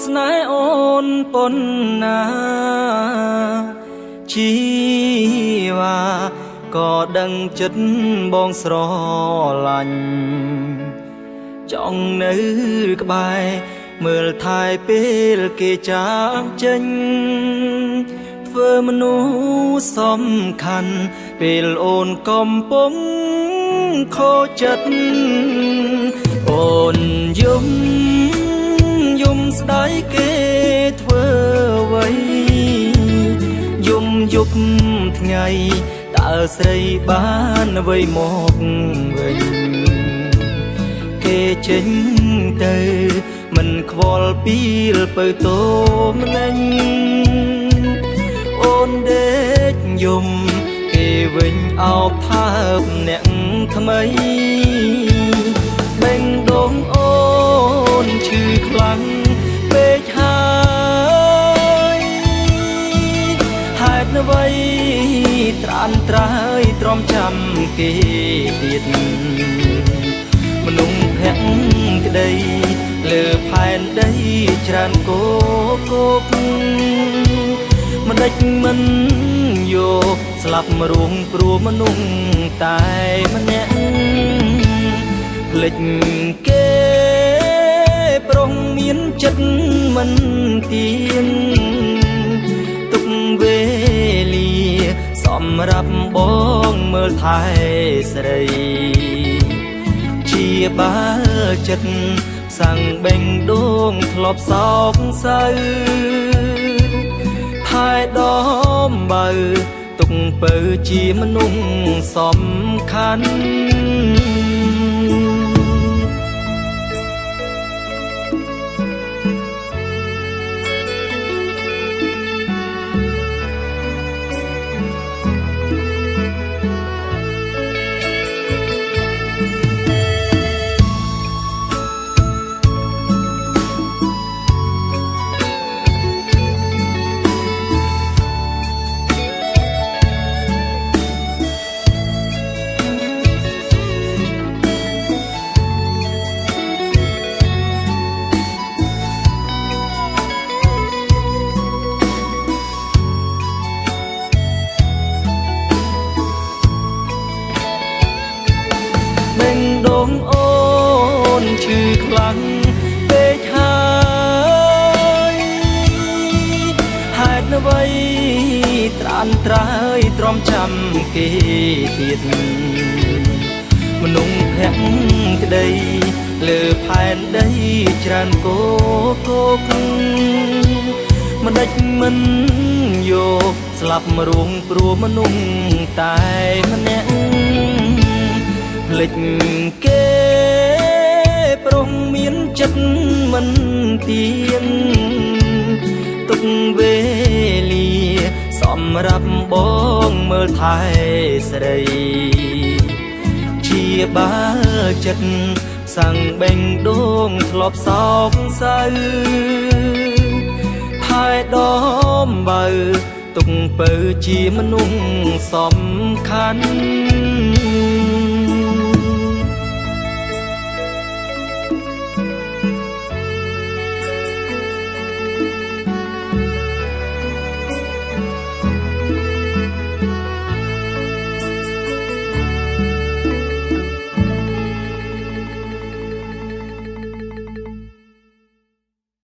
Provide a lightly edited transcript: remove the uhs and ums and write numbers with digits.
ស្នេហ៍អូនប៉ុណ្ណាជីវ៉ាក៏ដឹងចិត្តបងស្រឡាញ់ចង់នៅក្បែរមើលថែពេលគេចាកចេញធ្វើមនុស្សសំខាន់ពេលអូនកំពុងខូចចិត្តអូនយំស្ដាយគេធ្វើអ្វីយំយប់ថ្ងៃតើស្រីបានអ្វីមកវិញគេចេញទៅមិនខ្វល់ពីលបើតោម្លេញអូនដេកយំគេវិញអោបថើបអ្នកថ្មីបេងដូងអូនឈឺខ្លាំងពេកហើយហេតុអ្វីត្រានត្រើយទ្រាំចាំគេទៀតមនុស្សភក្តីលើផែនដីច្រើនគោកមិនដេចមិនយកស្លាប់រួមព្រោះមនុស្សតែម្នាក់ភ្លេចគេប្រុងមានចិត្តមិនទៀងទុកវេលាសម្រាប់បងមើលថែស្រីជាបាលចិត្តសាំងបេងដូងធ្លាប់សោកសៅថែដំបើទុកពើជាមនុស្សសំខាន់ដងអូនឈឺខ្លាំងពេកហើយហេតុអ្វីត្រានត្រើយទ្រាំចាំគេទៀតមនុស្សភក្តីលើផែនដីច្រើនគោកមិនដេចមិនយកស្លាប់រួមព្រោះមនុស្សតែម្នាក់ភ្លេចគេប្រុងមានចិត្តមិនទៀងទុកវេលាសម្រាប់បងមើលថែស្រីជាបាលចិត្តសាំងបេងដូងធ្លាប់សោកសៅថែដំបើទុកពើជាមនុស្សសំខាន់